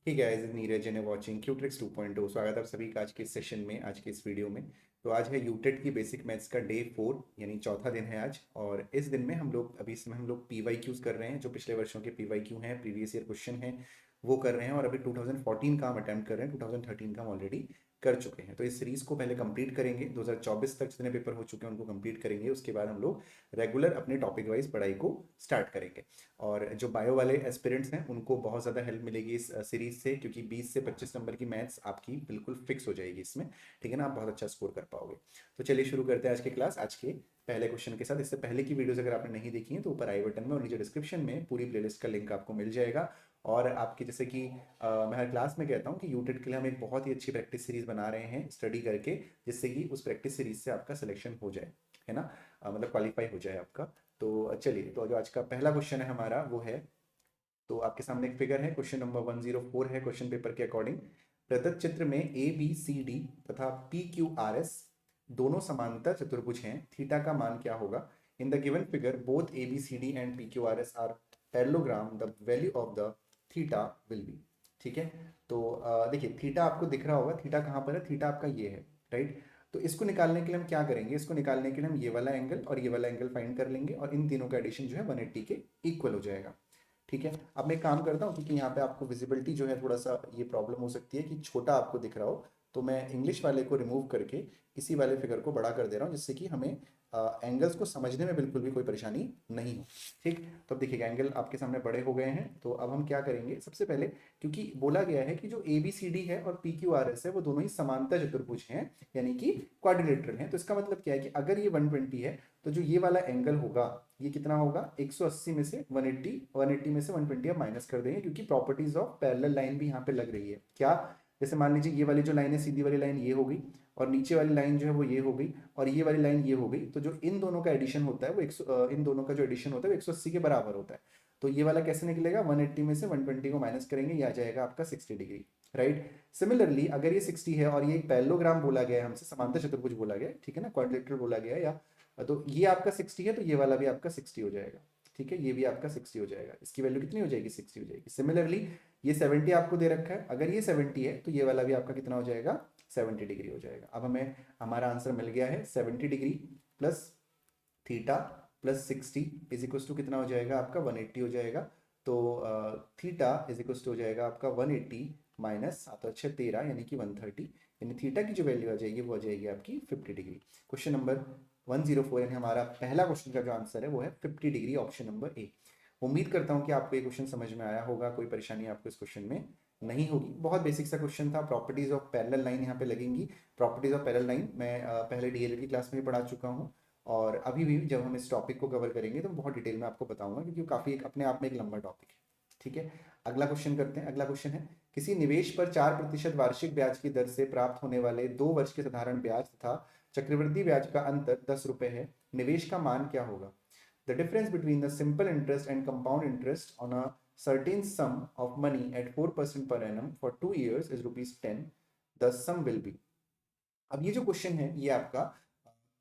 Hey guys, it's Neeraj and watching क्यूट्रिक्स 2.0। स्वागत है आप सभी का आज के इस सेशन में, आज के इस वीडियो में। तो आज है यूटेट की बेसिक मैथ्स का डे 4 यानी चौथा दिन है आज। और इस दिन में हम लोग इसमें हम लोग पीवाईक्यूज कर रहे हैं। जो पिछले वर्षों के पीवाईक्यू हैं, प्रीवियस ईयर क्वेश्चन हैं, वो कर रहे हैं। और अभी 2014 का हम अटैम्प्ट कर रहे हैं, 2013 का हम ऑलरेडी कर चुके हैं। तो इस सीरीज को पहले कंप्लीट करेंगे, 2024 तक जितने पेपर हो चुके हैं उनको कंप्लीट करेंगे। उसके बाद हम लोग रेगुलर अपने टॉपिक वाइज पढ़ाई को स्टार्ट करेंगे। और जो बायो वाले एस्पिरेंट्स हैं उनको बहुत ज़्यादा हेल्प मिलेगी इस सीरीज से, क्योंकि 20 से 25 नंबर की मैथ्स आपकी बिल्कुल फिक्स हो जाएगी इसमें। ठीक है ना, आप बहुत अच्छा स्कोर कर पाओगे। तो चलिए शुरू करते हैं आज की क्लास, आज के पहले क्वेश्चन के साथ। इससे पहले की वीडियोस अगर आपने नहीं देखी हैं तो ऊपर आई बटन में और नीचे डिस्क्रिप्शन में पूरी प्लेलिस्ट का लिंक आपको मिल जाएगा। और आपके जैसे कि मैं हर क्लास में कहता हूँ कि यूटेट के लिए हम एक बहुत ही अच्छी प्रैक्टिस सीरीज बना रहे हैं स्टडी करके, जिससे कि उस प्रैक्टिस सीरीज से आपका सिलेक्शन हो जाए, है ना, मतलब क्वालिफाई हो जाए आपका। तो चलिए, तो जो आज का पहला क्वेश्चन है हमारा वो है, तो आपके सामने एक फिगर है, क्वेश्चन नंबर 104 है क्वेश्चन पेपर के अकॉर्डिंग। प्रदत्त चित्र में ए बी सी डी तथा पी क्यू आर एस दोनों समांतर चतुर्भुज हैं, थीटा का मान क्या होगा? In the given figure both A B C D and P Q R S are parallelogram, the value of the theta will be. ठीक है, तो देखिए थीटा आपको दिख रहा होगा, थीटा कहाँ पर है? थीटा आपका ये है, राइट। तो इसको निकालने के लिए हम क्या करेंगे? इसको निकालने के लिए हम ये वाला एंगल और ये वाला एंगल फाइंड कर लेंगे, और इन तीनों का एडिशन जो है 180 के इक्वल हो जाएगा। ठीक है, अब मैं काम करता हूँ, क्योंकि यहाँ पे आपको विजिबिलिटी जो है थोड़ा सा ये प्रॉब्लम हो सकती है कि छोटा आपको दिख रहा हो, तो मैं इंग्लिश वाले को रिमूव करके इसी वाले फिगर को बड़ा कर दे रहा हूँ, जिससे कि हमें एंगल्स को समझने में बिल्कुल भी कोई परेशानी नहीं हो। ठीक, तो अब देखिएगा एंगल आपके सामने बड़े हो गए हैं। तो अब हम क्या करेंगे, सबसे पहले, क्योंकि बोला गया है कि जो ए बी सी डी है और पी क्यू आर एस है वो दोनों ही समांतर चतुर्भुज हैं, यानी कि क्वाड्रिलेटरल हैं। तो इसका मतलब क्या है कि अगर ये 120 है तो जो ये वाला एंगल होगा ये कितना होगा? 180 में से 180, 180 में से 120 आप माइनस कर देंगे, क्योंकि प्रॉपर्टीज ऑफ पैरेलल लाइन भी यहाँ पे लग रही है। क्या? जैसे मान लीजिए ये वाली जो लाइन है, सीधी वाली लाइन ये हो गई, और नीचे वाली लाइन जो है वो ये हो गई, और ये वाली लाइन ये हो गई। तो जो इन दोनों का एडिशन होता है वो इन दोनों का जो एडिशन होता है वो 180 के बराबर होता है। तो ये वाला कैसे निकलेगा? 180 में से 120 को माइनस करेंगे, ये आ जाएगा आपका 60 डिग्री, राइट। सिमिलरली अगर ये 60 है और ये एक पैरेललोग्राम बोला गया है हमसे, समांतर चतुर्भुज बोला गया है, ठीक है ना, क्वाड्रिलेटरल बोला गया है, या तो ये आपका 60 है तो ये वाला भी आपका 60 हो जाएगा। ठीक है, ये भी आपका 60 हो जाएगा। इसकी वैल्यू कितनी हो जाएगी? 60 हो जाएगी। सिमिलरली ये 70 आपको दे रखा है, अगर ये 70 है तो ये वाला भी आपका कितना हो जाएगा? 70 डिग्री हो जाएगा। अब हमें हमारा आंसर मिल गया है 70 degree plus theta plus 60 is equal to कितना हो जाएगा आपका? 180 हो जाएगा। तो थीटा इज इक्वल टू हो जाएगा आपका 180 माइनस 7 अच्छे 13 यानी कि 130, यानी थीटा की जो वैल्यू आ जाएगी वो आ जाएगी आपकी 50 डिग्री। क्वेश्चन नंबर 104 यानी हमारा पहला क्वेश्चन का जो आंसर है वो है 50 डिग्री, ऑप्शन नंबर ए। उम्मीद करता हूं कि आपको ये क्वेश्चन समझ में आया होगा, कोई परेशानी आपको इस क्वेश्चन में नहीं होगी। बहुत बेसिक सा क्वेश्चन था। प्रॉपर्टीज ऑफ पैरेलल लाइन यहाँ पे लगेंगी। प्रॉपर्टीज ऑफ पैरेलल लाइन मैं पहले डीएलएड की क्लास में भी पढ़ा चुका हूँ, और अभी भी जब हम इस टॉपिक को कवर करेंगे तो बहुत डिटेल में आपको बताऊंगा, क्योंकि काफ़ी एक अपने आप में एक लंबा टॉपिक है। ठीक है, अगला क्वेश्चन करते हैं। अगला क्वेश्चन है, किसी निवेश पर 4% वार्षिक ब्याज की दर से प्राप्त होने वाले 2 वर्ष के साधारण ब्याज तथा चक्रवृद्धि ब्याज का अंतर 10 रुपए है। निवेश का मान क्या होगा? The difference between the simple interest and compound interest on a certain sum of money at 4% per annum for 2 years is ₹10. The sum will be। अब ये जो क्वेश्चन है ये आपका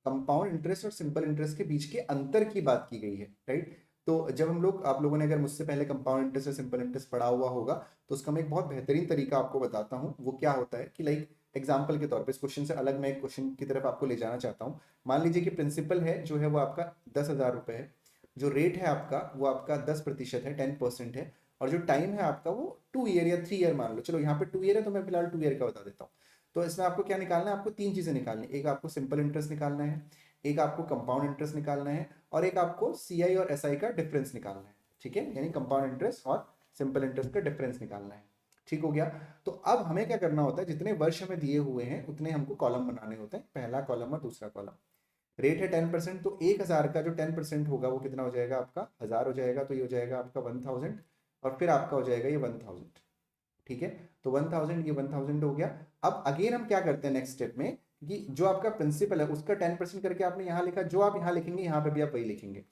कंपाउंड इंटरेस्ट और सिंपल इंटरेस्ट के बीच के अंतर की बात की गई है, राइट। तो जब हम लोग, आप लोगों ने अगर मुझसे पहले कंपाउंड इंटरेस्ट और सिंपल इंटरेस्ट पढ़ा हुआ होगा तो उसका मैं एक बहुत बेहतरीन तरीका आपको बताता हूँ। वो क्या होता है कि लाइक एग्जाम्पल के तौर पे इस क्वेश्चन से अलग मैं एक क्वेश्चन की तरफ आपको ले जाना चाहता हूँ। मान लीजिए कि प्रिंसिपल है जो है वो आपका 10,000 रुपए है, जो रेट है आपका वो आपका 10% है, 10% है, और जो टाइम है आपका वो 2 ईयर या 3 ईयर मान लो। चलो यहाँ पे 2 ईयर है तो मैं फिलहाल 2 ईयर का बता देता हूँ। तो इसमें आपको क्या निकालना है? आपको 3 चीजें निकालनी है। एक आपको सिंपल इंटरेस्ट निकालना है, एक आपको कंपाउंड इंटरेस्ट निकालना है, और एक आपको सीआई और एसआई का डिफरेंस निकालना है। ठीक है, यानी कंपाउंड इंटरेस्ट और सिंपल इंटरेस्ट का डिफरेंस निकालना है। ठीक हो गया। तो अब हमें क्या करना होता है, जितने वर्ष हमें दिए हुए हैं उतने हमको कॉलम बनाने होते हैं, पहला कॉलम और दूसरा कॉलम। रेट है 10%, तो 1,000 का जो 10% होगा वो कितना हो जाएगा आपका? 1,000 हो जाएगा, तो ये हो जाएगा आपका 1,000, और फिर आपका हो जाएगा ये 1,000। ठीक है, तो 1,000, ये 1,000 हो गया। अब अगेन हम क्या करते हैं नेक्स्ट स्टेप में, कि जो आपका प्रिंसिपल है उसका 10% करके आपने यहाँ लिखा, जो आप यहाँ लिखेंगे यहाँ पे भी आप वही लिखेंगे।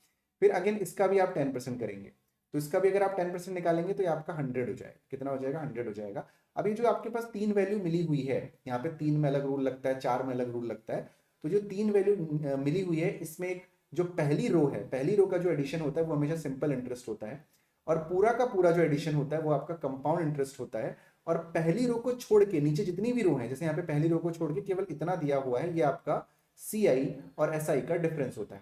फिर अगेन इसका भी आप 10% करेंगे, तो इसका भी अगर आप 10% निकालेंगे तो ये आपका 100 हो जाएगा। कितना हो जाएगा? 100 हो जाएगा। अभी जो आपके पास 3 वैल्यू मिली हुई है, यहाँ पे 3 में अलग रूल लगता है, 4 में अलग रूल लगता है। तो जो 3 वैल्यू मिली हुई है इसमें एक जो पहली रो है, पहली रो का जो एडिशन होता है वो हमेशा सिंपल इंटरेस्ट होता है, और पूरा का पूरा जो एडिशन होता है वो आपका कंपाउंड इंटरेस्ट होता है। और पहली रो को छोड़ के नीचे जितनी भी रो है, जैसे यहाँ पे पहली रो को छोड़ के केवल इतना दिया हुआ है, ये आपका सी आई और एस आई का डिफरेंस होता है।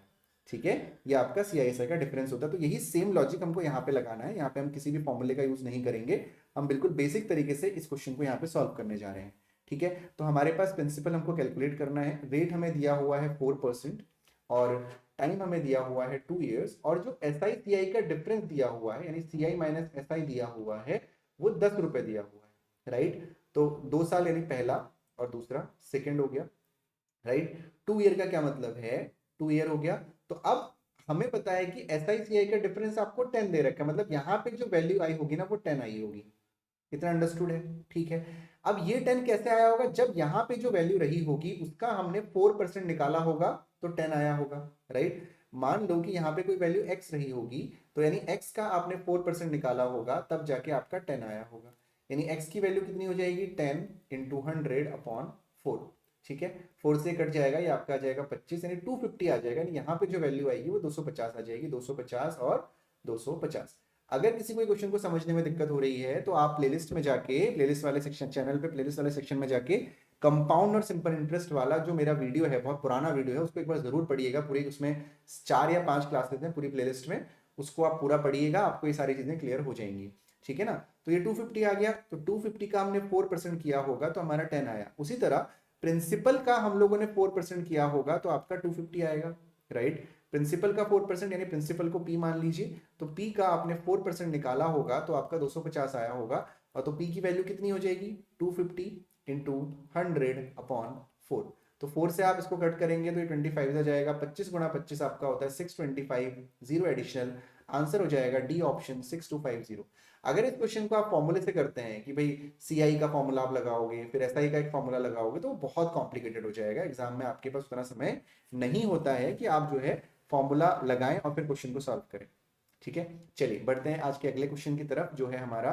ठीक है, ये आपका सी आई एस आई का डिफरेंस होता है। तो यही सेम लॉजिक हमको यहाँ पे लगाना है। यहाँ पे हम किसी भी फॉर्मूले का यूज नहीं करेंगे, हम बिल्कुल बेसिक तरीके से इस क्वेश्चन को यहाँ पे सॉल्व करने जा रहे हैं। ठीक है, तो हमारे पास प्रिंसिपल हमको कैलकुलेट करना है, रेट हमें दिया हुआ है 4% और टाइम हमें दिया हुआ है 2 years, और जो एस आई सी आई का डिफरेंस दिया हुआ है यानी सी आई माइनस एस आई दिया हुआ है वो 10 रुपए दिया हुआ है। राइट, तो 2 साल यानी पहला और दूसरा सेकेंड हो गया। राइट, 2 year का क्या मतलब है, 2 year हो गया। तो अब हमें पता है कि एस आई सी आई का डिफरेंस आपको 10 दे रखा है, मतलब यहाँ पे जो वैल्यू आई होगी ना वो 10 आई होगी। इतना अंडरस्टूड है? ठीक है, अब ये 10 कैसे आया होगा, जब यहाँ पे जो वैल्यू रही होगी उसका हमने 4% निकाला होगा तो 10 आया होगा। राइट, मान लो कि यहाँ पे कोई वैल्यू x रही होगी, तो यानी x का आपने 4% निकाला होगा तब जाके आपका 10 आया होगा। यानी x की वैल्यू कितनी हो जाएगी, 10 इंटू 100/4। ठीक है, 4 से कट जाएगा, ये आपका आ जाएगा 25, यानी 250 आ जाएगा। यानी यहाँ पे जो वैल्यू आएगी वो 250 आ जाएगी, 250 और 250। अगर किसी को क्वेश्चन को समझने में दिक्कत हो रही है तो आप प्लेलिस्ट में जाके, प्लेलिस्ट वाले सेक्शन, चैनल पे प्लेलिस्ट वाले सेक्शन में जाके कंपाउंड और सिंपल इंटरेस्ट वाला जो मेरा वीडियो है, बहुत पुराना वीडियो है, उसको एक बार जरूर पढ़िएगा। पूरी उसमें 4 या 5 क्लासेस हैं पूरी प्लेलिस्ट में, उसको आप पूरा पढ़िएगा, आपको ये सारी चीजें क्लियर हो जाएंगी। ठीक है ना, तो ये 250 आ गया, तो 250 का हमने 4% किया होगा तो हमारा 10 आया। उसी तरह प्रिंसिपल का हम लोगों ने 4% किया होगा तो आपका 250 आएगा। राइट, प्रिंसिपल का 4% यानी प्रिंसिपल को P मान लीजिए, तो P का आपने 4% निकाला होगा तो आपका 250 आया होगा। और तो P की वैल्यू कितनी हो जाएगी, 250 इंटू 100/4। तो 4 से आप इसको कट करेंगे तो ये 25 आ जाएगा, 25 गुणा 25 आपका होता है 625, जीरो एडिशनल, आंसर हो जाएगा डी ऑप्शन 6250। अगर इस क्वेश्चन को आप फॉर्मूले से करते हैं कि भाई सी आई का फॉर्मूला आप लगाओगे, फिर एस आई का एक फॉर्मूला लगाओगे, तो बहुत कॉम्प्लिकेटेड हो जाएगा। एग्जाम में आपके पास उतना समय नहीं होता है कि आप जो है फॉर्मूला लगाएं और फिर क्वेश्चन को सॉल्व करें। ठीक है, चलिए बढ़ते हैं आज के अगले क्वेश्चन की तरफ, जो है हमारा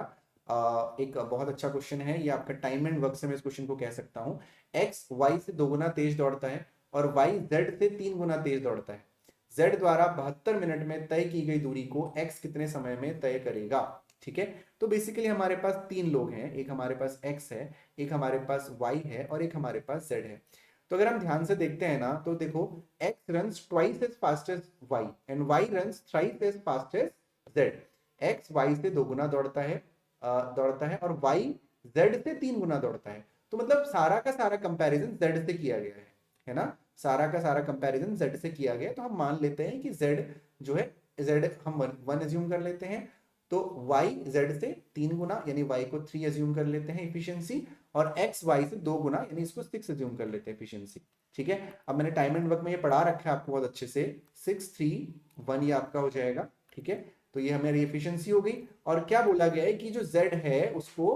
एक बहुत अच्छा क्वेश्चन है। ये आपका टाइम एंड वर्क से मैं इस क्वेश्चन को कह सकता हूं। एक्स वाई से 2 गुना तेज दौड़ता है और वाई जेड से 3 गुना तेज दौड़ता है। जेड द्वारा 72 मिनट में तय की गई दूरी को एक्स कितने समय में तय करेगा। ठीक है, तो बेसिकली हमारे पास 3 लोग हैं, एक हमारे पास एक्स है, एक हमारे पास वाई है और एक हमारे पास जेड है। तो अगर हम ध्यान से देखते हैं ना, तो देखो x runs twice as fast as y and y runs thrice as fast as z। x y से 2 गुना दौड़ता है और y z से 3 गुना दौड़ता है। तो मतलब सारा का सारा कंपैरिजन z से किया गया है ना, सारा का सारा कंपैरिजन z से किया गया है। तो हम मान लेते हैं कि z जो है, z हम 1 एज्यूम कर लेते हैं, तो y z से 3 गुना यानी y को 3 एज्यूम कर लेते हैं इफिशियंसी, और x y से 2 गुना यानी इसको 6 एज्यूम कर लेते हैं एफिशिएंसी। ठीक है, अब मैंने टाइम एंड वर्क में ये पढ़ा रखा है आपको बहुत अच्छे से, 6 3 1 ये आपका हो जाएगा। ठीक है, तो ये हमारी एफिशिएंसी हो गई। और क्या बोला गया है कि जो z है उसको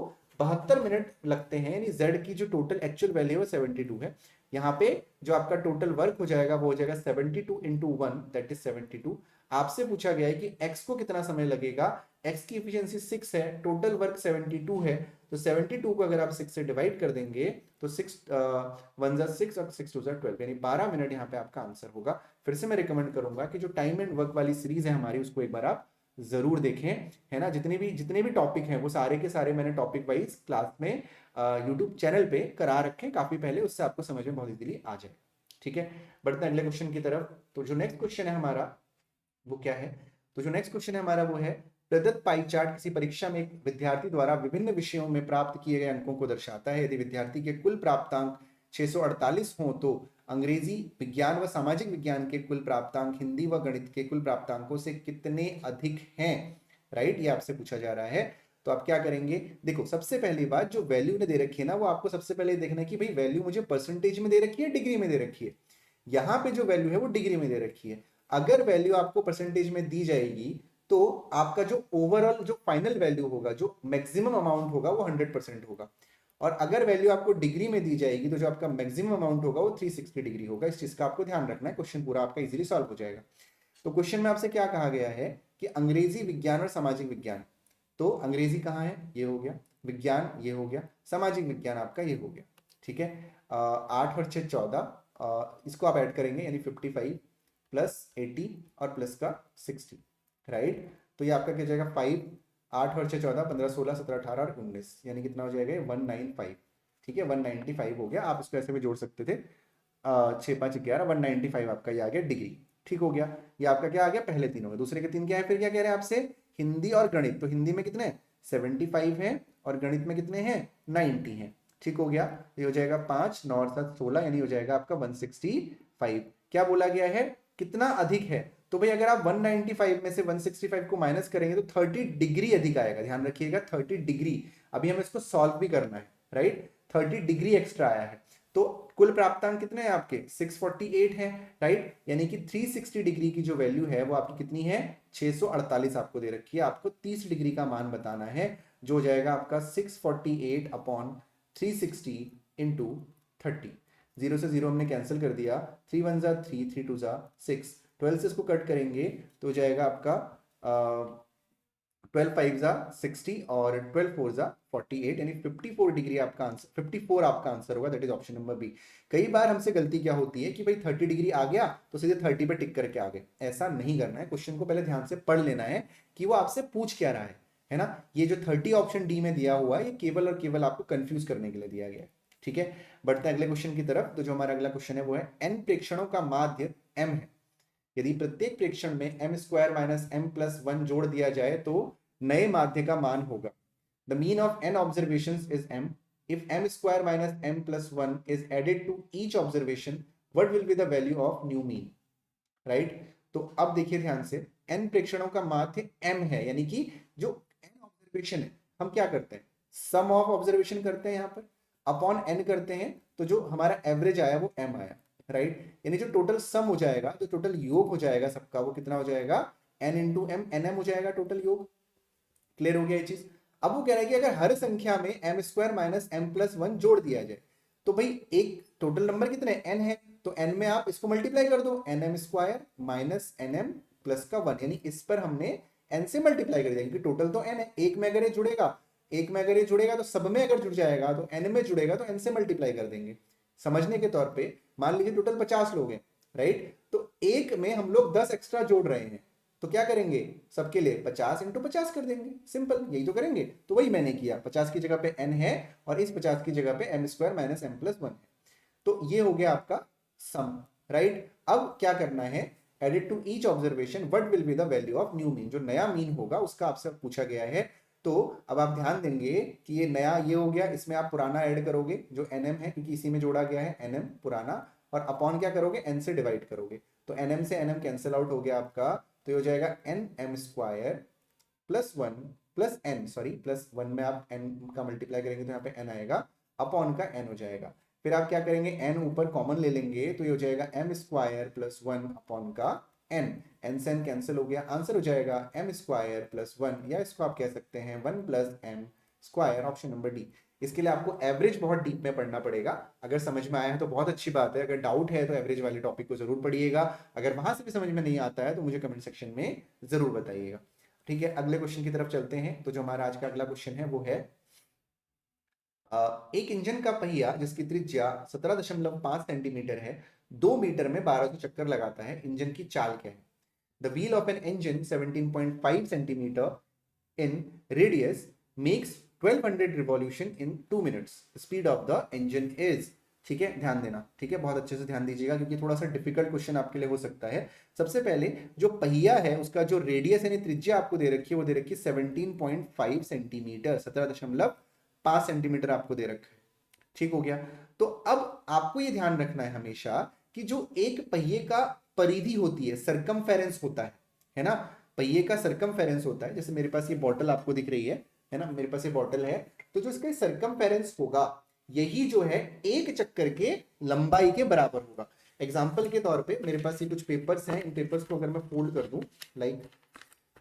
72 मिनट लगते हैं, यानी z की जो टोटल एक्चुअल वैल्यू है 72 है। यहाँ पे जो आपका टोटल वर्क हो जाएगा वो हो जाएगा 72 इंटू 1 दैट इज 72। आपसे पूछा गया है कि x को कितना समय लगेगा, x की एफिशिएंसी 6 है, टोटल वर्क 72 है, तो 72 को अगर आप 6 से डिवाइड कर देंगे तो 6 1 जा 6 और 6 2 जा 12, यानी 12 मिनट यहाँ पे आपका आंसर होगा। फिर से मैं रिकमेंड करूंगा कि जो टाइम एंड वर्क वाली सीरीज है हमारी उसको एक बार आप जरूर देखें, है ना। जितने भी टॉपिक हैं वो सारे के सारे मैंने टॉपिक वाइज क्लास में यूट्यूब चैनल पे करा रखे काफी पहले, उससे आपको समझ में बहुत इजीली आ जाए। ठीक है, बढ़ते हैं अगले क्वेश्चन की तरफ। तो जो नेक्स्ट क्वेश्चन है हमारा वो क्या है, तो जो नेक्स्ट क्वेश्चन है हमारा वो है, प्रदत्त पाई चार्ट किसी परीक्षा में एक विद्यार्थी द्वारा विभिन्न विषयों में प्राप्त किए गए अंकों को दर्शाता है। यदि विद्यार्थी के कुल प्राप्तांक 648 हो तो अंग्रेजी, विज्ञान व सामाजिक विज्ञान के कुल प्राप्तांक हिंदी व गणित के कुल प्राप्तांकों से कितने अधिक हैं। राइट, ये आपसे पूछा जा रहा है। तो आप क्या करेंगे, देखो सबसे पहली बात जो वैल्यू ने दे रखी है ना, वो आपको सबसे पहले देखना है कि भाई वैल्यू मुझे परसेंटेज में दे रखी है, डिग्री में दे रखी है। यहाँ पे जो वैल्यू है वो डिग्री में दे रखी है। अगर वैल्यू आपको परसेंटेज में दी जाएगी तो आपका जो ओवरऑल जो फाइनल वैल्यू होगा, जो मैक्सिमम अमाउंट होगा वो 100% होगा। और अगर वैल्यू आपको डिग्री में दी जाएगी तो जो आपका मैक्सिमम अमाउंट होगा वो 360 डिग्री होगा। इस चीज का आपको ध्यान रखना है, क्वेश्चन पूरा आपका इजीली सॉल्व हो जाएगा। तो क्वेश्चन में आपसे क्या कहा गया है कि अंग्रेजी, विज्ञान और सामाजिक विज्ञान, तो अंग्रेजी कहाँ है, ये हो गया, विज्ञान ये हो गया, सामाजिक विज्ञान आपका ये हो गया। ठीक है, 8 और 6 14, इसको आप ऐड करेंगे यानी 55 प्लस 80 और प्लस का 60। राइट, तो ये आपका क्या जाएगा 5, 8 और 6 14, 15 16 17 18 और 19, यानी कितना हो जाएगा 195। ठीक है, 195 हो गया। आप इसको ऐसे भी जोड़ सकते थे, 6 5 11, 195 आपका ये आ गया डिग्री। ठीक हो गया, ये आपका क्या आ गया, पहले तीन हो गए। दूसरे के तीन क्या है, फिर क्या कह रहे हैं आपसे, हिंदी और गणित। तो हिंदी में कितने 75 है और गणित में कितने हैं 90 हैं। ठीक हो गया, ये हो जाएगा 5 9 और 7 16, यानी हो जाएगा आपका 165। क्या बोला गया है, कितना अधिक है। तो भाई अगर आप 195 में से 165 को माइनस करेंगे तो 30 डिग्री अधिक आएगा। ध्यान रखिएगा 30 डिग्री। अभी हमें इसको सॉल्व भी करना है, राइट। 30 डिग्री एक्स्ट्रा आया है। तो कुल प्राप्तांक कितने हैं आपके 648 हैं, राइट। यानी कि 360 डिग्री की जो वैल्यू है वो आपकी कितनी है 648 आपको दे रखी है। आपको 30 डिग्री का मान बताना है, जो हो जाएगा आपका 648 अपॉन 360 इंटू 30। 0 से 0 हमने कैंसिल कर दिया, 3 1 जा 3, 3 2 जा 6, 12 से इसको कट करेंगे तो हो जाएगा आपका 12 5 जा 60 और 12 4 जा 48, यानी 54 डिग्री आपका आंसर, 54 आपका आंसर होगा। That is option number B. कई बार हमसे गलती क्या होती है कि भाई 30 डिग्री आ गया तो सीधे 30 पे टिक करके आ गए। ऐसा नहीं करना है, क्वेश्चन को पहले ध्यान से पढ़ लेना है कि वो आपसे पूछ क्या रहा है ना। ये जो 30 ऑप्शन डी में दिया हुआ है ये केवल और केवल आपको कंफ्यूज करने के लिए दिया गया है। ठीक है, बढ़ते हैं अगले क्वेश्चन की तरफ। तो जो हमारा अगला क्वेश्चन है वो है एन प्रेक्षणों का माध्य एम है। यदि प्रत्येक प्रेक्षण में M square minus M plus 1 जोड़ दिया जाए तो नए माध्य का मान होगा। The mean of n observations is m. If m square minus m plus 1 is added to each observation, what will be the value of new mean? Right. तो अब देखिए ध्यान से, n प्रेक्षणों का माध्य m है, यानी कि जो n ऑब्जर्वेशन है हम क्या करते हैं, सम ऑफ ऑब्जर्वेशन करते हैं यहाँ पर, अपॉन n करते हैं, तो जो हमारा एवरेज आया वो m आया, राइट। यानी जो टोटल सम हो जाएगा, जो टोटल योग हो जाएगा सबका, वो कितना हो जाएगा n इंटू एम, nm हो जाएगा टोटल योग। क्लियर हो गया ये चीज। अब वो कह रहा है कि अगर हर संख्या में M square minus M plus 1 जोड़ दिया जाए तो भाई एक टोटल नंबर कितने n है, तो n में आप इसको मल्टीप्लाई कर दो, N M square minus N M plus का 1, यानी इस पर हमने n से मल्टीप्लाई कर दिया क्योंकि टोटल तो n है। एक में अगर ये जुड़ेगा, एक में अगर ये जुड़ेगा तो सब में अगर जुड़ जाएगा, तो n में जुड़ेगा तो n से मल्टीप्लाई कर देंगे। समझने के तौर पे मान लीजिए टोटल 50 लोग हैं, राइट। तो एक में हम लोग 10 एक्स्ट्रा जोड़ रहे हैं, तो क्या करेंगे सबके लिए 50 इंटू 50 कर देंगे, सिंपल यही तो करेंगे। तो वही मैंने किया, 50 की जगह पे n है और इस 50 की जगह पे M square minus M plus 1 है। तो ये हो गया आपका सम, राइट। अब क्या करना है, added to each observation what will be the value of new mean, जो नया मीन होगा उसका आपसे पूछा गया है। तो अब आप ध्यान देंगे कि ये नया ये हो गया, इसमें आप पुराना ऐड करोगे जो nm है, क्योंकि इसी में जोड़ा गया है nm पुराना, और अपॉन क्या करोगे n से डिवाइड करोगे, तो nm से nm कैंसिल आउट हो गया आपका। तो ये हो जाएगा N M square plus 1 plus N, sorry plus 1 में आप n का मल्टीप्लाई करेंगे तो यहाँ पे n आएगा, अपॉन का n हो जाएगा। फिर आप क्या करेंगे, n ऊपर कॉमन ले लेंगे तो ये हो जाएगा एम स्क्वायर प्लस 1 अपॉन का n से n कैंसिल हो गया, आंसर हो जाएगा एम स्क्वायर प्लस 1, या इसको आप कह सकते हैं 1 plus M square, option number D. इसके लिए आपको एवरेज बहुत डीप में पढ़ना पड़ेगा। अगर समझ में आया है तो बहुत अच्छी बात है, अगर डाउट है तो एवरेज वाले टॉपिक को जरूर पढ़िएगा। अगर वहां से भी समझ में नहीं आता है तो मुझे कमेंट सेक्शन में जरूर बताइएगा। ठीक है, अगले क्वेश्चन की तरफ चलते हैं। तो जो हमारा आज का अगला क्वेश्चन है वो है एक इंजन का पहिया जिसकी त्रिज्या 17.5 सेंटीमीटर है, 2 मीटर में 1200 चक्कर लगाता है, इंजन की चाल क्या है। The wheel of an engine 17.5 centimetre in radius makes 1200 revolution in 2 minutes, speed of the engine is. ठीक है, ध्यान देना, ठीक है, बहुत अच्छे से ध्यान दीजिएगा क्योंकि थोड़ा सा डिफिकल्ट क्वेश्चन आपके लिए हो सकता है। सबसे पहले जो पहिया है उसका जो रेडियस यानी त्रिज्या आपको दे रखी है वो दे रखी है 17.5 सेंटीमीटर, 17.5 सेंटीमीटर आपको दे रखा है। ठीक हो गया। तो अब आपको ये ध्यान रखना है हमेशा कि जो एक पहिए का परिधि होती है, सरकमफेरेंस होता है ना, पहिए का सरकमफेरेंस होता है। जैसे मेरे पास ये बॉटल आपको दिख रही है ना, मेरे पास ये बॉटल है, तो जो इसका सरकमफेरेंस होगा यही जो है एक चक्कर के लंबाई के बराबर होगा। एग्जाम्पल के तौर पे मेरे पास ये कुछ पेपर्स हैं, इन पेपर्स को अगर मैं फोल्ड कर दूं, लाइक,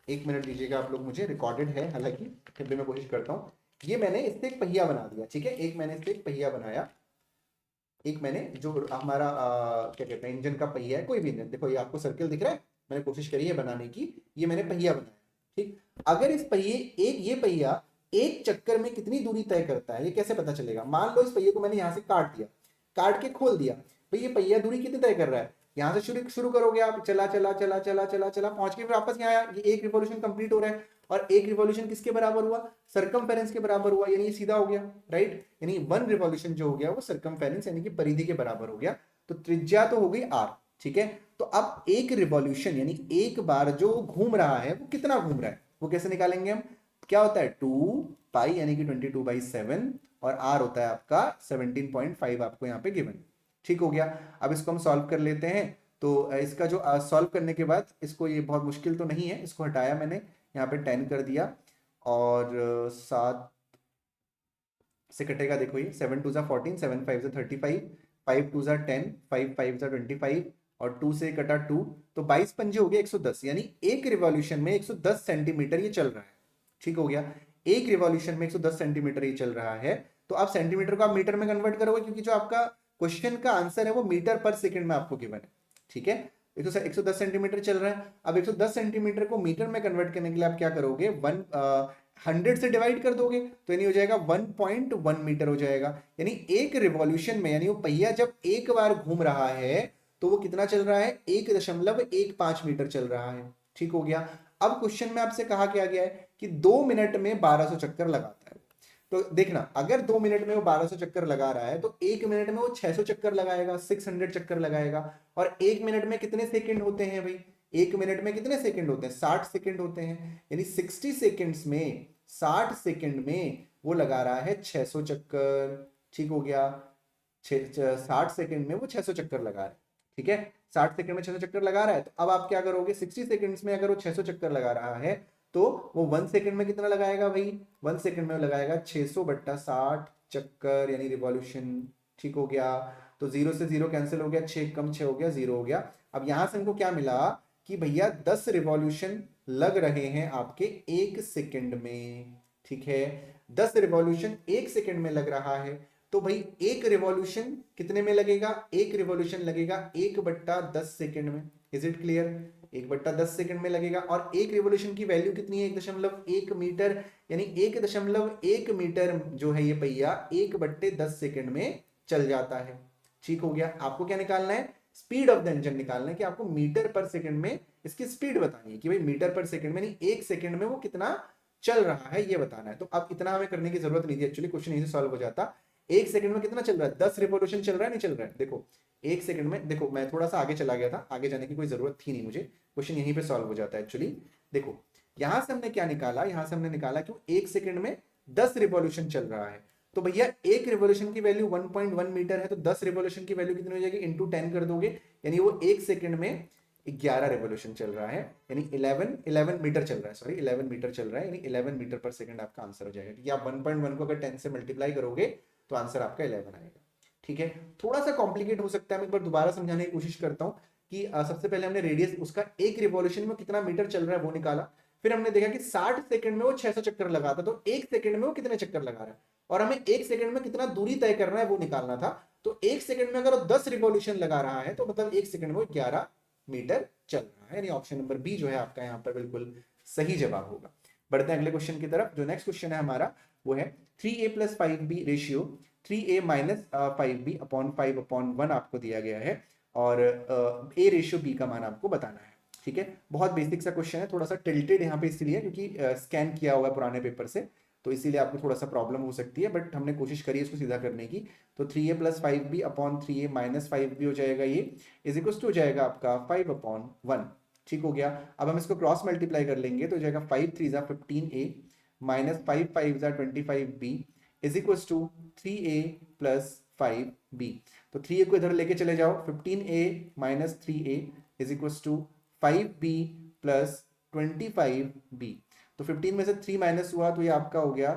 एक मिनट दीजिएगा आप लोग मुझे, रिकॉर्डेड है हालांकि, फिर भी मैं कोशिश करता हूँ। ये मैंने इससे एक पहिया बना दिया, ठीक है, एक मैंने इससे एक पहिया बनाया, एक मैंने जो हमारा क्या कहते हैं इंजन का पहिया है, कोई भी इंजन, देखो ये आपको सर्कल दिख रहा है, मैंने कोशिश करी है बनाने की, ये मैंने पहिया बनाया। ठीक, अगर इस पहिए ये पहिया एक चक्कर में कितनी दूरी तय करता है ये कैसे पता चलेगा। मान लो इस पहिए को मैंने यहाँ से काट दिया, काट के खोल दिया, तो ये पहिया दूरी कितनी तय कर रहा है, यहाँ से शुरू शुरू करोगे आप, चला चला चला चला चला चला पहुंच के फिर वापस यहाँ आया, ये एक रिवॉल्यूशन कंप्लीट हो रहा है, और एक रिवॉल्यूशन किसके बराबर हुआ, सरकमफेरेंस के बराबर हुआ, यानी ये सीधा हो गया, राइट, यानी वन रिवॉल्यूशन जो हो गया वो सरकमफेरेंस यानी कि परिधि के बराबर हो गया। तो त्रिज्या तो हो गई r, ठीक है। तो अब एक रिवॉल्यूशन यानी एक बार जो घूम रहा है वो कितना घूम रहा है, वो कैसे निकालेंगे हम, क्या होता है 2 पाई यानी कि 22/7, और r होता है आपका 17.5 आपको यहाँ पे गिवन, ठीक हो गया। अब इसको हम सॉल्व कर लेते हैं। तो इसका जो सॉल्व करने के बाद इसको, ये बहुत मुश्किल तो नहीं है, इसको हटाया मैंने, यहाँ पे 10 कर दिया, और 7 से कटेगा, देखो ये 7 2 14, 7 5 35, 5 2 10, 5 5 25, और 2 से कटा 2, तो 22 पंजे हो गए 110, यानी एक रिवॉल्यूशन में 110 सेंटीमीटर ये चल रहा है, ठीक हो गया। एक रिवॉल्यूशन में 110 सेंटीमीटर ये चल रहा है। तो आप सेंटीमीटर को आप मीटर में कन्वर्ट करोगे, क्योंकि जो आपका क्वेश्चन का आंसर है वो मीटर पर सेकंड में आपको गिवन है, ठीक है। 110 सेंटीमीटर चल रहा है। अब 110 सेंटीमीटर को मीटर में कन्वर्ट करने के लिए आप क्या करोगे, 100 से डिवाइड कर दोगे, तो यानी हो जाएगा 1.1 मीटर हो जाएगा। यानी एक रिवॉल्यूशन में, यानी वो पहिया जब एक बार घूम रहा है तो वो कितना चल रहा है, 1.15 मीटर चल रहा है, ठीक हो गया। अब क्वेश्चन में आपसे कहा क्या गया है कि 2 मिनट में 1200 चक्कर लगाता है। तो देखना, अगर 2 मिनट में वो 1200 चक्कर लगा रहा है तो 1 मिनट में वो 600 चक्कर लगाएगा, 600 चक्कर लगाएगा। और 1 मिनट में कितने सेकंड होते हैं भाई, 1 मिनट में कितने सेकंड होते हैं, 60 सेकंड होते हैं, यानी 60 सेकंड्स में, 60 सेकंड में वो लगा रहा है 600 चक्कर, ठीक हो गया। 60 सेकंड में वो 600 चक्कर लगा रहा है, ठीक है, 60 सेकंड में 600 चक्कर लगा रहा है। तो अब आप क्या करोगे, 60 सेकंड्स में अगर वो 600 चक्कर लगा रहा है तो वो 1 सेकंड में कितना लगाएगा भाई, 1 सेकंड में लगाएगा 600/60 चक्कर यानी रिवॉल्यूशन, ठीक हो गया। तो 0 से 0 कैंसिल हो गया, 6 कम 6 हो गया, 0 हो गया। अब यहां से हमको क्या मिला कि भैया 10 रिवॉल्यूशन लग रहे हैं आपके 1 सेकंड में, ठीक है, 10 रिवॉल्यूशन 1 सेकंड में लग रहा है। तो भाई एक रिवॉल्यूशन कितने में लगेगा, एक रिवॉल्यूशन लगेगा 1/10 सेकंड में, इज इट क्लियर, 1/10 सेकंड में लगेगा। और एक रिवॉल्यूशन की वैल्यू कितनी है, 1.1 मीटर, यानी 1.1 मीटर जो है ये पहिया 1/10 सेकंड में चल जाता है, ठीक हो गया। आपको क्या निकालना है, स्पीड ऑफ द इंजन निकालना है, कि आपको मीटर पर सेकंड में इसकी स्पीड बतानी है, कि भाई मीटर पर सेकंड में, नहीं 1 सेकंड में वो कितना चल रहा है ये बताना है। तो अब इतना हमें करने की जरूरत नहीं थी, एक्चुअली क्वेश्चन यहीं से सॉल्व हो जाता। 1 सेकंड में कितना चल रहा है, 10 रिवॉल्यूशन चल रहा है, नहीं चल रहा है, देखो 1 सेकंड में, देखो मैं थोड़ा सा आगे चला गया था, आगे जाने की कोई जरूरत थी नहीं मुझे, क्वेश्चन यहीं पे सॉल्व हो जाता है एक्चुअली। देखो यहां से हमने क्या निकाला, यहां से हमने निकाला कि 1 सेकंड में 10 रिवॉल्यूशन चल रहा है। तो भैया एक रिवॉल्यूशन की वैल्यू 1.1 मीटर है, तो 10 रिवॉल्यूशन की वैल्यू कितनी हो जाएगी, इंटू 10 कर दोगे, यानी वो 1 सेकंड में 11 रिवॉल्यूशन चल रहा है, यानी 11 मीटर चल रहा है, सॉरी 11 मीटर चल रहा है, यानी 11 मीटर पर सेकंड आपका आंसर हो जाएगा। या 1.1 को अगर 10 से मल्टीप्लाई करोगे तो आंसर आपका 11 आएगा, ठीक है। थोड़ा सा कॉम्प्लिकेट हो सकता है, मैं एक बार दोबारा समझाने की कोशिश करता हूँ कि सबसे पहले हमने रेडियस उसका एक रिवॉल्यूशन में कितना मीटर चल रहा है वो निकाला, फिर हमने देखा कि 60 सेकंड में वो 600 चक्कर लगाता, तो 1 सेकंड में वो कितने चक्कर लगा रहा है, और हमें 1 सेकंड में कितना दूरी तय करना है वो निकालना था। तो 1 सेकंड में अगर वो 10 रिवॉल्यूशन लगा रहा है तो मतलब 1 सेकंड में वो 11 मीटर चल रहा है, यानी ऑप्शन नंबर बी जो है आपका यहाँ पर बिल्कुल सही जवाब होगा। बढ़ते हैं अगले क्वेश्चन की तरफ। जो नेक्स्ट क्वेश्चन है हमारा वो है 3a + 5b ratio 3a - 5b upon 5/1 आपको दिया गया है, और a रेशियो b का मान आपको बताना है, ठीक है। बहुत बेसिक सा क्वेश्चन है, थोड़ा सा टिल्टेड यहाँ पे इसलिए क्योंकि स्कैन किया हुआ है पुराने पेपर से, तो इसीलिए आपको थोड़ा सा प्रॉब्लम हो सकती है, बट हमने कोशिश करी इसको सीधा करने की। तो 3a + 5b upon 3a - 5b हो जाएगा, ये इज इक्वल टू हो जाएगा आपका 5/1, ठीक हो गया। अब हम इसको क्रॉस मल्टीप्लाई कर लेंगे तो हो जाएगा 5 3 = 15a - 5 5 = 25b is equal to 3a + 5b। तो 3a को इधर लेके चले जाओ, 15a - 3a is equal to 5b + 25b। तो 15 में से 3 माइनस हुआ तो ये आपका हो गया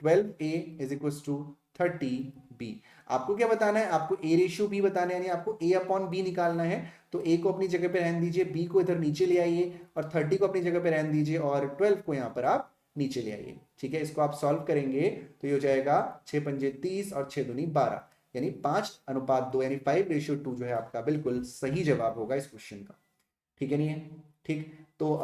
12a is equal to 30b। आपको क्या बताना है, आपको a रेशियो b बताना है, यानी आपको a/b निकालना है। तो a को अपनी जगह पे रहने दीजिए, b को इधर नीचे ले आइए, और 30 को अपनी जगह पे रहने दीजिए, और 12 को यहाँ पर आप नीचे ले आइए, ठीक है। इसको आप सॉल्व करेंगे तो ये हो जाएगा 6 पंजे 30 और 6 दूनी 12, यानी 5:2, यानी 5:2 जो है आपका बिल्कुल सही जवाब होगा इस क्वेश्चन का, ठीक है, नहीं है, ठीक। तो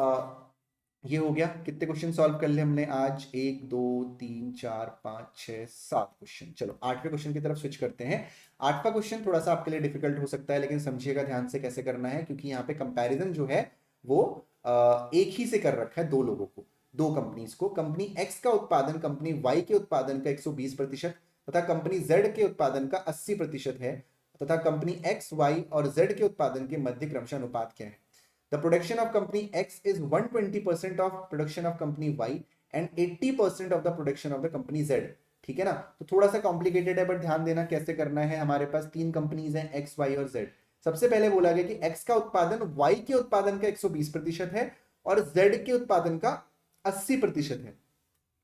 ये हो गया। कितने क्वेश्चन सॉल्व कर लिए हमने आज? 1 2 3 4 5 6 7 क्वेश्चन। चलो 8वें क्वेश्चन की तरफ स्विच करते हैं। 8वां क्वेश्चन थोड़ा सा आपके लिए डिफिकल्ट हो सकता है, लेकिन समझिएगा ध्यान से कैसे करना है, क्योंकि यहाँ पे कंपैरिजन जो है वो एक ही से कर रखा है दो लोगों को, दो कंपनीज को। कंपनी एक्स का उत्पादन कंपनी वाई के उत्पादन का 120% तथा कंपनी जेड के उत्पादन का 80% है, तथा कंपनी एक्स वाई और जेड के उत्पादन के मध्य क्रमशः अनुपात क्या है? The production of company X is 120% of production of company Y and 80% of the production of the company Z। ठीक है ना? तो थोड़ा सा कॉम्प्लिकेटेड है, बट ध्यान देना कैसे करना है। हमारे पास तीन कंपनीज हैं, X, Y और Z। सबसे पहले बोला गया कि X का उत्पादन Y के उत्पादन का 120% है और Z के उत्पादन का 80% है,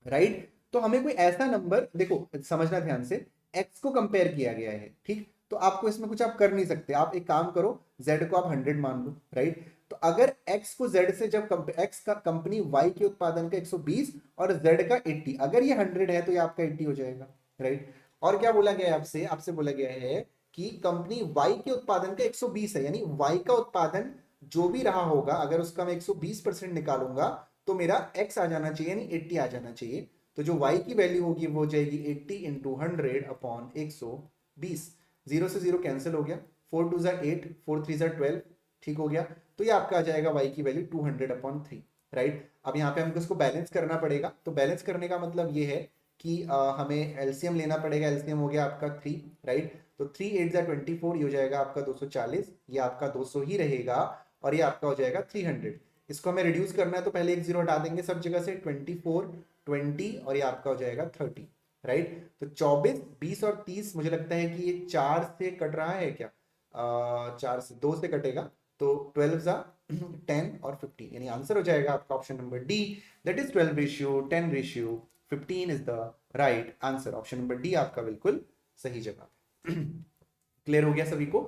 राइट? तो हमें कोई ऐसा नंबर, देखो समझना ध्यान से, X को कंपेयर किया गया है, ठीक? तो आपको इसमें कुछ आप कर नहीं सकते। आप एक काम करो, Z को आप 100 मान लो, राइट? तो अगर X को Z से, जब X का कंपनी Y के उत्पादन का 120 और Z का 80, अगर ये 100 है तो ये आपका 80 हो जाएगा, राइट? और क्या बोला गया है आपसे? आपसे बोला गया है कि कंपनी Y के उत्पादन का 120 है, यानी Y का उत्पादन जो भी रहा होगा, अगर उसका मैं 120% निकालूंगा तो मेरा X आ जाना चाहिए, यानी 80 आ जाना चाहिए। तो जो Y की वैल्यू होगी वो हो जाएगी 80 इंटू 100 अपॉन 120। 0 से 0 कैंसिल हो गया, 4 2 ज़ा 8, 4 3 ज़ा 12, ठीक हो गया। तो ये आपका आ जाएगा Y की वैल्यू 200 अपॉन 3, राइट? अब यहाँ पे हमको इसको बैलेंस करना पड़ेगा। तो बैलेंस करने का मतलब ये है कि हमें एलसीएम लेना पड़ेगा। एलसीएम हो गया आपका 3, राइट? तो 3 8 ज़ा 24, ये हो जाएगा आपका 240, ये आपका 200 ही रहेगा, और ये आपका हो जाएगा 300। इसको हमें रिड्यूस करना है तो पहले एक जीरो हटा देंगे सब जगह से, 24 20, और ये आपका हो जाएगा 30, राइट? तो 24 20 और 30, मुझे लगता है कि ये 4 से कट रहा है क्या? 4 से 2 से कटेगा, तो 12 ज़ा 10 और 15, यानी आंसर हो जाएगा आपका option number D, that is 12:10:15 is the right answer. Option number D आपका बिल्कुल सही जवाब है। क्लियर हो गया सभी को?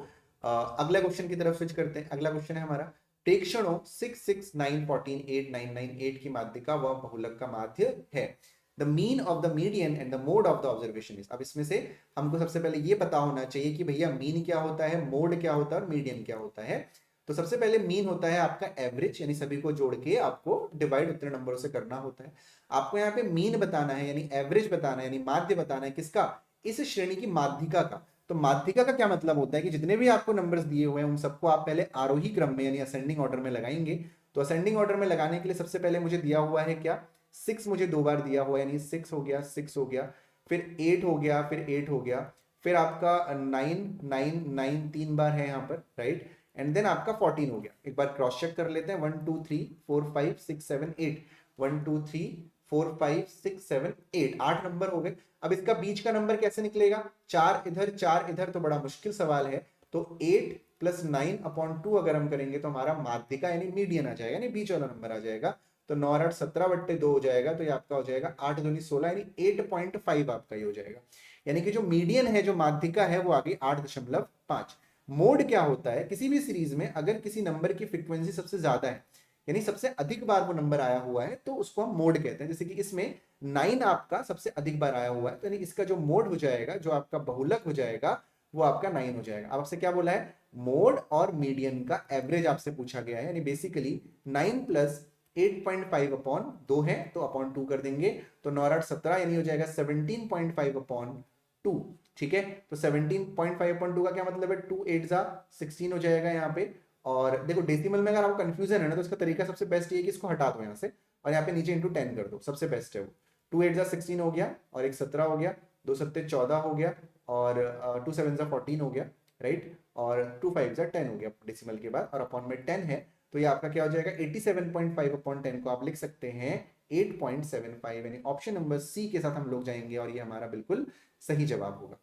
अगला क्वेश्चन की तरफ स्विच करते हैं। अगला क्वेश्चन है हमारा, प्रेक्षणों 6 6 9 14 8 9 9 8 की माध्यिका व बहुलक का माध्य है। The mean of the median and the mode of the observation is. अब इसमें से हमको सबसे पहले ये पता होना चाहिए कि भैया मीन क्या होता है, मोड क्या होता है और मीडियन क्या होता है। तो सबसे पहले मीन होता है आपका एवरेज, यानी सभी को जोड़ के आपको डिवाइड उतने नंबरों से करना होता है। आपको यहाँ पे मीन बताना है, यानी एवरेज बताना है, यानी माध्य बताना है, किसका? इस श्रेणी की माध्यिका का। तो माध्यिका का क्या मतलब होता है कि जितने भी आपको नंबर्स दिए हुए हैं उन सबको आप पहले आरोही क्रम में, यानी असेंडिंग ऑर्डर में लगाएंगे। तो असेंडिंग ऑर्डर में लगाने के लिए सबसे पहले मुझे दिया हुआ है क्या? 6 मुझे दो बार दिया हुआ है, यानी 6 हो गया, 6 हो गया, फिर 8 हो गया, फिर 8 हो गया, फिर आपका 9 9 9 तीन बार है यहाँ पर, राइट? एंड देन आपका 14 हो गया। एक बार क्रॉस चेक कर लेते हैं, 1 2 3 4 5 6 7 8, 1 2 3 4 5 6 7 8, 8 नंबर हो गए। अब इसका बीच का नंबर कैसे निकलेगा? 4 इधर 4 इधर, तो बड़ा मुश्किल सवाल है। तो 8 प्लस 9 अपॉन 2 अगर हम करेंगे तो हमारा माध्यिका यानी मीडियन आ जाएगा, यानी बीच वाला नंबर आ जाएगा। तो 9 8 17/2 हो जाएगा, तो ये आपका हो जाएगा 8 दूनी 16, यानी 8.5 आपका ये हो जाएगा। यानी कि जो मीडियन है, जो माध्यिका है, वो आ गई 8.5। मोड क्या होता है? किसी भी सीरीज में अगर किसी नंबर की फ्रीक्वेंसी सबसे ज्यादा है, यानी सबसे अधिक बार वो नंबर आया हुआ है, तो उसको हम मोड कहते हैं। जैसे कि इसमें 9 आपका सबसे अधिक बार आया हुआ है, तो यानी इसका जो मोड हो जाएगा, जो आपका बहुलक हो जाएगा, वो आपका 9 हो जाएगा। अब आपसे क्या बोला है? मोड और मीडियन का एवरेज आपसे पूछा गया है, यानी बेसिकली 9 प्लस 8.5 अपॉन 2 है, तो अपॉन 2 कर देंगे, तो 9 8 17, यानी हो जाएगा 17.5 अपॉन 2, ठीक है? तो 17.5 अपॉन 2 का क्या मतलब है? 2 8 ज़ा 16 हो जाएगा यहाँ पे। और देखो डेसिमल में अगर आपको कंफ्यूजन है ना, तो इसका तरीका सबसे बेस्ट ये है कि इसको हटा दो यहाँ से, और यहाँ पे नीचे इंटू 10 कर दो, सबसे बेस्ट है वो। 2 8 ज़ा 16 हो गया, और एक 17 हो गया, 2 7 14 हो गया, और 2 7 ज़ा 14 हो गया, राइट? और 2 5 ज़ा 10 हो गया डेसिमल के बाद, और अपॉन में 10 है, तो ये आपका क्या हो जाएगा? 87.5 अपॉन 10 को आप लिख सकते हैं 8.75, यानी ऑप्शन नंबर सी के साथ हम लोग जाएंगे, और ये हमारा बिल्कुल सही जवाब होगा।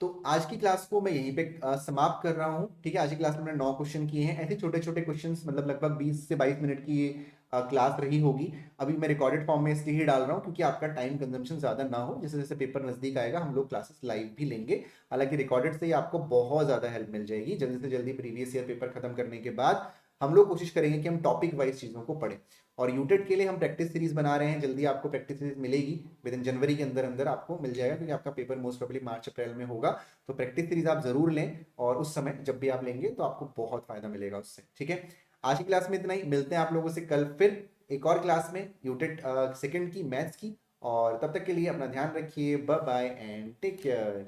तो आज की क्लास को मैं यहीं पे समाप्त कर रहा हूँ, ठीक है? आज की क्लास में मैंने 9 क्वेश्चन किए हैं, ऐसे छोटे छोटे क्वेश्चंस, मतलब लगभग 20 से 22 मिनट की ये क्लास रही होगी। अभी मैं रिकॉर्डेड फॉर्म में इसलिए ही डाल रहा हूँ क्योंकि आपका टाइम कंजम्पशन ज़्यादा ना हो। जैसे जैसे पेपर नज़दीक आएगा हम लोग क्लासेस लाइव भी लेंगे। हालांकि रिकॉर्डेड से ही आपको बहुत ज़्यादा हेल्प मिल जाएगी। जल्दी से जल्दी प्रीवियस ईयर पेपर खत्म करने के बाद हम लोग कोशिश करेंगे कि हम टॉपिक वाइज चीज़ों को पढ़ें। और यूटेट के लिए हम प्रैक्टिस सीरीज बना रहे हैं, जल्दी आपको प्रैक्टिस सीरीज मिलेगी, विद इन जनवरी के अंदर अंदर आपको मिल जाएगा, क्योंकि आपका पेपर मोस्ट प्रोबेबली मार्च अप्रैल में होगा। तो प्रैक्टिस सीरीज आप जरूर लें, और उस समय जब भी आप लेंगे तो आपको बहुत फायदा मिलेगा उससे, ठीक है? आज की क्लास में इतना ही, मिलते हैं आप लोगों से कल फिर एक और क्लास में यूटेट सेकंड की मैथ्स की। और तब तक के लिए अपना ध्यान रखिए, bye bye and take care.